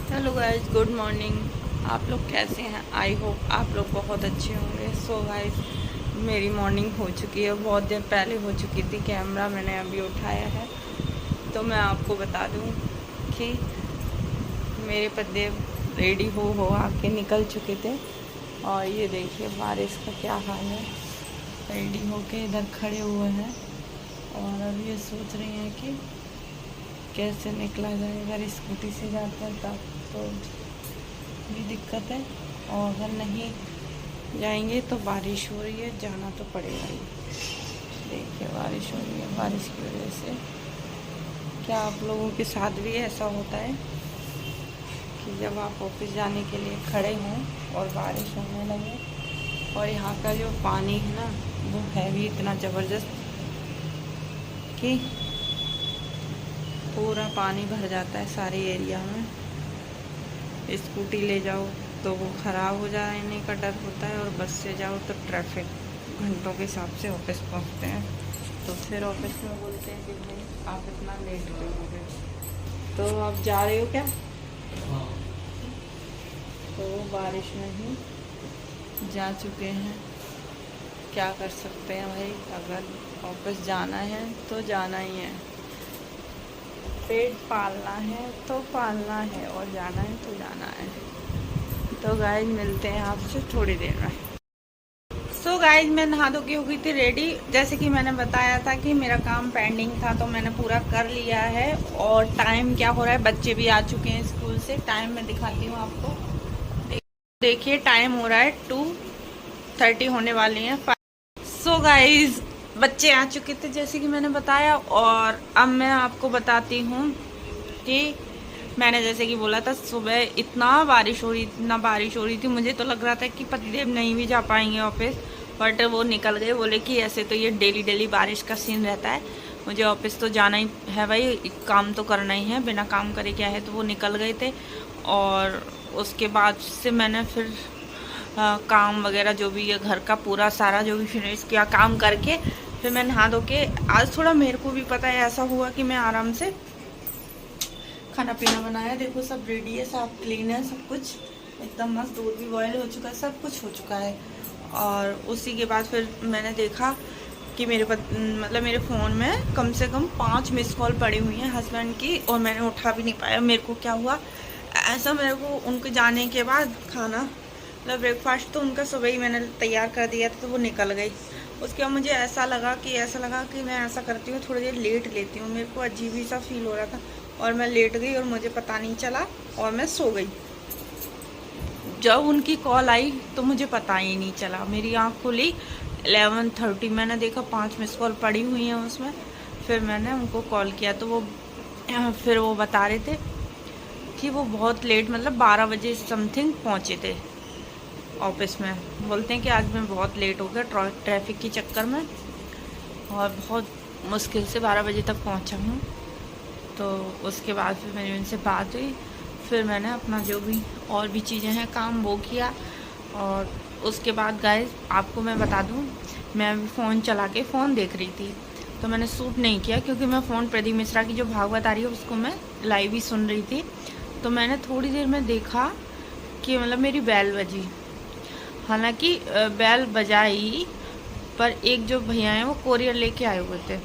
Hello guys, good morning. आप लोग कैसे हैं? आई होप आप लोग बहुत अच्छे होंगे। सो गाइस, मेरी मॉर्निंग हो चुकी है, बहुत देर पहले हो चुकी थी। कैमरा मैंने अभी उठाया है तो मैं आपको बता दूं कि मेरे पति रेडी हो आके निकल चुके थे। और ये देखिए बारिश का क्या हाल है। रेडी होके इधर खड़े हुए हैं और अब ये सोच रहे हैं कि कैसे निकला जाए। अगर स्कूटी से जाते हैं तब तो भी दिक्कत है, और अगर नहीं जाएंगे तो बारिश हो रही है, जाना तो पड़ेगा ही। देखिए बारिश हो रही है, बारिश की वजह से क्या आप लोगों के साथ भी ऐसा होता है कि जब आप ऑफिस जाने के लिए खड़े हों और बारिश होने लगे, और यहाँ का जो पानी है ना वो है भी इतना ज़बरदस्त कि पूरा पानी भर जाता है सारे एरिया में। स्कूटी ले जाओ तो वो ख़राब हो जाने का डर होता है, और बस से जाओ तो ट्रैफिक घंटों के हिसाब से ऑफिस पहुंचते हैं। तो फिर ऑफिस में बोलते हैं कि भाई आप इतना लेट क्यों हो गए। तो आप जा रहे हो क्या? तो बारिश में ही जा चुके हैं, क्या कर सकते हैं भाई। अगर ऑफिस जाना है तो जाना ही है, पेट पालना है तो पालना है, और जाना है तो जाना है। तो गाइज मिलते हैं आपसे थोड़ी देर में। सो गाइज मैं नहा धो के हो गई थी रेडी। जैसे कि मैंने बताया था कि मेरा काम पेंडिंग था तो मैंने पूरा कर लिया है। और टाइम क्या हो रहा है, बच्चे भी आ चुके हैं स्कूल से। टाइम मैं दिखाती हूँ आपको। देखिए टाइम हो रहा है 2:30 होने वाली है। सो गाइज बच्चे आ चुके थे जैसे कि मैंने बताया, और अब मैं आपको बताती हूँ कि मैंने जैसे कि बोला था सुबह इतना बारिश हो रही थी, मुझे तो लग रहा था कि पतिदेव नहीं भी जा पाएंगे ऑफिस। बट वो निकल गए, बोले कि ऐसे तो ये डेली डेली बारिश का सीन रहता है, मुझे ऑफिस तो जाना ही है भाई, काम तो करना ही है, बिना काम करे क्या है। तो वो निकल गए थे, और उसके बाद से मैंने फिर काम वगैरह जो भी है घर का पूरा सारा जो भी फिनिश किया काम करके, फिर मैं नहा धो के आज थोड़ा मेरे को भी पता है ऐसा हुआ कि मैं आराम से खाना पीना बनाया। देखो सब रेडी है, सब क्लीन है, सब कुछ एकदम मस्त। दूध भी बॉयल हो चुका है, सब कुछ हो चुका है। और उसी के बाद फिर मैंने देखा कि मतलब मेरे फ़ोन में कम से कम 5 मिस कॉल पड़ी हुई हैं हस्बैंड की, और मैंने उठा भी नहीं पाया। मेरे को क्या हुआ ऐसा, मेरे को उनके जाने के बाद खाना मतलब ब्रेकफास्ट तो उनका सुबह ही मैंने तैयार कर दिया था, तो वो निकल गई। उसके बाद मुझे ऐसा लगा कि मैं ऐसा करती हूँ थोड़ी देर लेट लेती हूँ। मेरे को अजीब ही सा फील हो रहा था, और मैं लेट गई और मुझे पता नहीं चला, और मैं सो गई। जब उनकी कॉल आई तो मुझे पता ही नहीं चला, मेरी आँख खुली 11:30, मैंने देखा 5 मिस कॉल पड़ी हुई हैं उसमें। फिर मैंने उनको कॉल किया तो फिर वो बता रहे थे कि वो बहुत लेट मतलब 12 बजे समथिंग पहुँचे थे ऑफिस में। बोलते हैं कि आज मैं बहुत लेट हो गया ट्रैफिक के चक्कर में, और बहुत मुश्किल से 12 बजे तक पहुँचा हूँ। तो उसके बाद फिर मेरी उनसे बात हुई, फिर मैंने अपना जो भी और भी चीज़ें हैं काम वो किया। और उसके बाद गाइस आपको मैं बता दूं, मैं अभी फ़ोन चला के फ़ोन देख रही थी, तो मैंने शूट नहीं किया क्योंकि मैं फ़ोन प्रदीप मिश्रा की जो भागवत आ रही है उसको मैं लाइव ही सुन रही थी। तो मैंने थोड़ी देर में देखा कि मतलब मेरी बैल बजी। हालांकि बैल बजाई, पर एक जो भैया हैं वो कोरियर लेके आए हुए थे,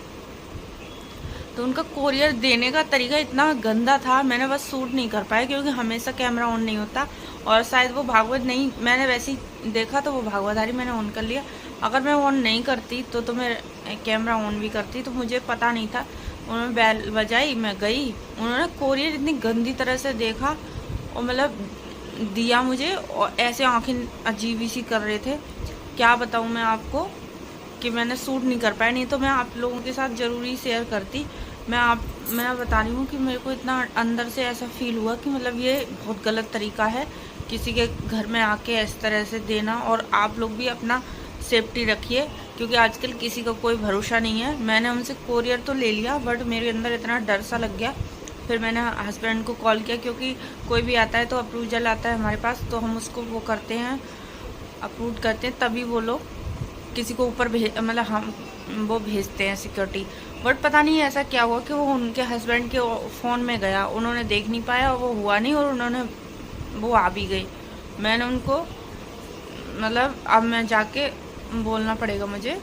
तो उनका कोरियर देने का तरीका इतना गंदा था, मैंने बस शूट नहीं कर पाया क्योंकि हमेशा कैमरा ऑन नहीं होता। और शायद वो भागवत नहीं, मैंने वैसे ही देखा तो वो भागवतधारी मैंने ऑन कर लिया। अगर मैं ऑन नहीं करती तो मैं कैमरा ऑन भी करती, तो मुझे पता नहीं था। उन्होंने बैल बजाई, मैं गई, उन्होंने कोरियर इतनी गंदी तरह से देखा और मतलब दिया मुझे, और ऐसे आँखें अजीब ही सी कर रहे थे। क्या बताऊँ मैं आपको कि मैंने शूट नहीं कर पाया, नहीं तो मैं आप लोगों के साथ ज़रूरी शेयर करती। मैं बता रही हूँ कि मेरे को इतना अंदर से ऐसा फील हुआ कि मतलब ये बहुत गलत तरीका है किसी के घर में आके इस तरह से देना। और आप लोग भी अपना सेफ्टी रखिए क्योंकि आजकल किसी का कोई भरोसा नहीं है। मैंने उनसे कोरियर तो ले लिया, बट मेरे अंदर इतना डर सा लग गया। फिर मैंने हस्बैंड को कॉल किया क्योंकि कोई भी आता है तो अप्रूवल आता है हमारे पास, तो हम उसको वो करते हैं, अप्रूव करते हैं, तभी वो लोग किसी को ऊपर मतलब हम वो भेजते हैं सिक्योरिटी। बट पता नहीं ऐसा क्या हुआ कि वो उनके हस्बैंड के फ़ोन में गया, उन्होंने देख नहीं पाया, वो हुआ नहीं और उन्होंने वो आ भी गई। मैंने उनको मतलब अब मैं जाके बोलना पड़ेगा मुझे,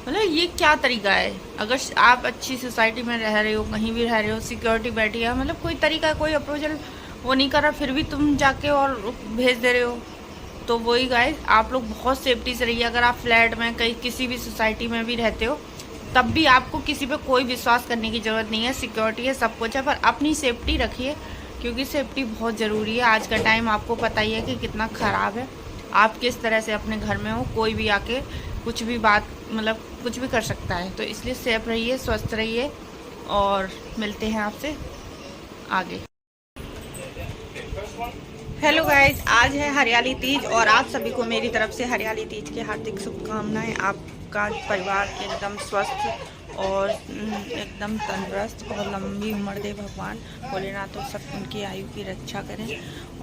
मतलब ये क्या तरीका है। अगर आप अच्छी सोसाइटी में रह रहे हो, कहीं भी रह रहे हो, सिक्योरिटी बैठी है, मतलब कोई तरीका, कोई अप्रोचल वो नहीं कर रहा, फिर भी तुम जाके और भेज दे रहे हो। तो वही गाइस, आप लोग बहुत सेफ्टी से रहिए। अगर आप फ्लैट में कहीं किसी भी सोसाइटी में भी रहते हो, तब भी आपको किसी पे कोई विश्वास करने की ज़रूरत नहीं है। सिक्योरिटी है, सब कुछ है, पर अपनी सेफ्टी रखिए, क्योंकि सेफ्टी बहुत ज़रूरी है। आज का टाइम आपको पता ही है कि कितना ख़राब है। आप किस तरह से अपने घर में हो, कोई भी आके कुछ भी बात मतलब कुछ भी कर सकता है। तो इसलिए सेफ रहिए, स्वस्थ रहिए, और मिलते हैं आपसे आगे। हेलो गाइज, आज है हरियाली तीज और आप सभी को मेरी तरफ से हरियाली तीज की हार्दिक शुभकामनाएं। आपका परिवार एकदम स्वस्थ और एकदम तंदुरुस्त और लंबी उम्र दे भगवान भोलेनाथ, तो सब उनकी आयु की रक्षा करें।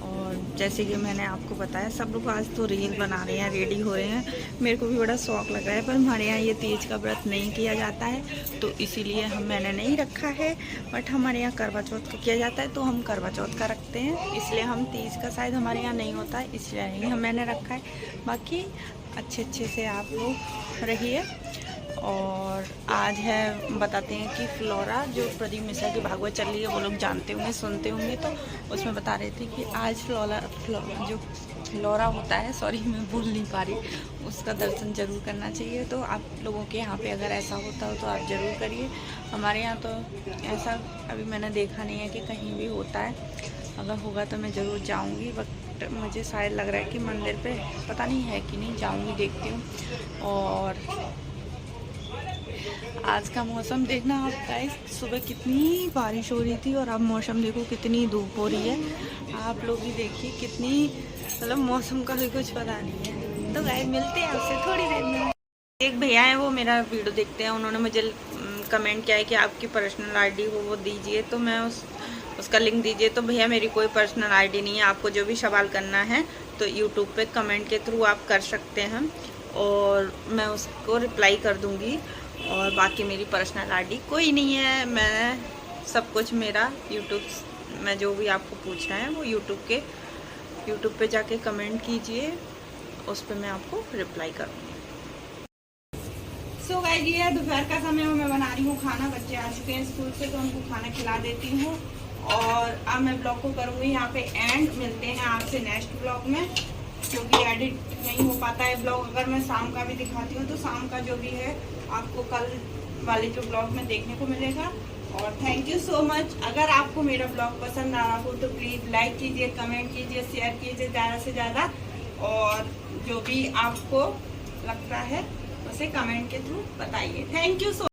और जैसे कि मैंने आपको बताया, सब लोग आज तो रील बना रहे हैं, रेडी हो रहे हैं। मेरे को भी बड़ा शौक लग रहा है, पर हमारे यहाँ ये तीज का व्रत नहीं किया जाता है, तो इसीलिए मैंने नहीं रखा है। बट हमारे यहाँ करवा चौथ का किया जाता है, तो हम करवा चौथ का रखते हैं, इसलिए हम तीज का शायद हमारे यहाँ नहीं होता है, इसलिए नहीं मैंने रखा है। बाकी अच्छे से आप लोग रहिए। और आज है, बताते हैं कि फ्लोरा, जो प्रदीप मिश्रा की भागवत चल रही है, वो लोग जानते होंगे, सुनते होंगे, तो उसमें बता रहे थे कि आज जो फ्लोरा होता है, सॉरी मैं भूल नहीं पा रही, उसका दर्शन जरूर करना चाहिए। तो आप लोगों के यहाँ पे अगर ऐसा होता हो तो आप ज़रूर करिए। हमारे यहाँ तो ऐसा अभी मैंने देखा नहीं है कि कहीं भी होता है। अगर होगा तो मैं ज़रूर जाऊँगी, बट मुझे शायद लग रहा है कि मंदिर पे पता नहीं है कि नहीं, जाऊँगी, देखती हूँ। और आज का मौसम देखना आप गाइस, सुबह कितनी बारिश हो रही थी और अब मौसम देखो कितनी धूप हो रही है। आप लोग भी देखिए कितनी, मतलब मौसम का भी कुछ पता नहीं है। तो गाइस मिलते हैं आपसे थोड़ी देर में। एक भैया है, वो मेरा वीडियो देखते हैं, उन्होंने मुझे कमेंट किया है कि आपकी पर्सनल आईडी हो वो दीजिए, तो मैं उसका लिंक दीजिए। तो भैया मेरी कोई पर्सनल आईडी नहीं है, आपको जो भी सवाल करना है तो यूट्यूब पे कमेंट के थ्रू आप कर सकते हैं और मैं उसको रिप्लाई कर दूँगी। और बाकी मेरी पर्सनल आईडी कोई नहीं है, मैं सब कुछ मेरा यूट्यूब में जो भी आपको पूछना है वो यूट्यूब पे जाके कमेंट कीजिए, उस पर मैं आपको रिप्लाई करूँगी। सो गाइस, ये दोपहर का समय मैं बना रही हूँ खाना। बच्चे आ चुके हैं स्कूल से, तो उनको खाना खिला देती हूँ और अब मैं ब्लॉग को करूँगी यहाँ पे एंड। मिलते हैं आपसे नेक्स्ट ब्लॉग में, क्योंकि एडिट नहीं हो पाता है ब्लॉग। अगर मैं शाम का भी दिखाती हूँ तो शाम का जो भी है आपको कल वाले जो ब्लॉग में देखने को मिलेगा। और थैंक यू सो मच। अगर आपको मेरा ब्लॉग पसंद आ रहा हो तो प्लीज़ लाइक कीजिए, कमेंट कीजिए, शेयर कीजिए ज़्यादा से ज़्यादा, और जो भी आपको लगता है उसे कमेंट के थ्रू बताइए। Thank you so